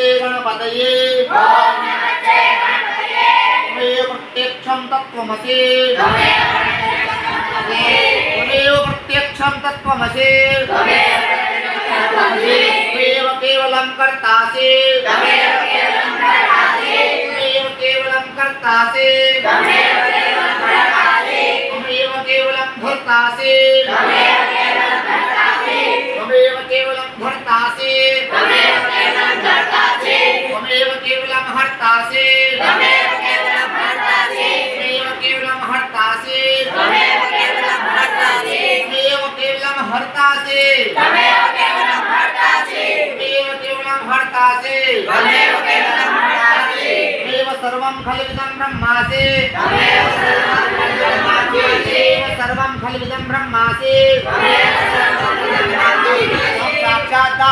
श्री गणपतये त्वमेव प्रत्यक्षं तत्त्वमसि त्वमेव प्रत्यक्षं तत्त्वमसि त्वमेव केवलं कर्तासि त्वमेव केवलं कर्तासि त्वमेव केवलं भर्तासि त्वमेव केवलं भर्तासि त्वमेव केवलं हर्तासि त्वमेव केवलं हर्तासि त्वमेव केवलं हर्तासि त्वमेव केवलं हर्तासि त्वमेव सर्वं खलविदं ब्रह्मासि सर्वं खलविदं ब्रह्मासि साक्षात्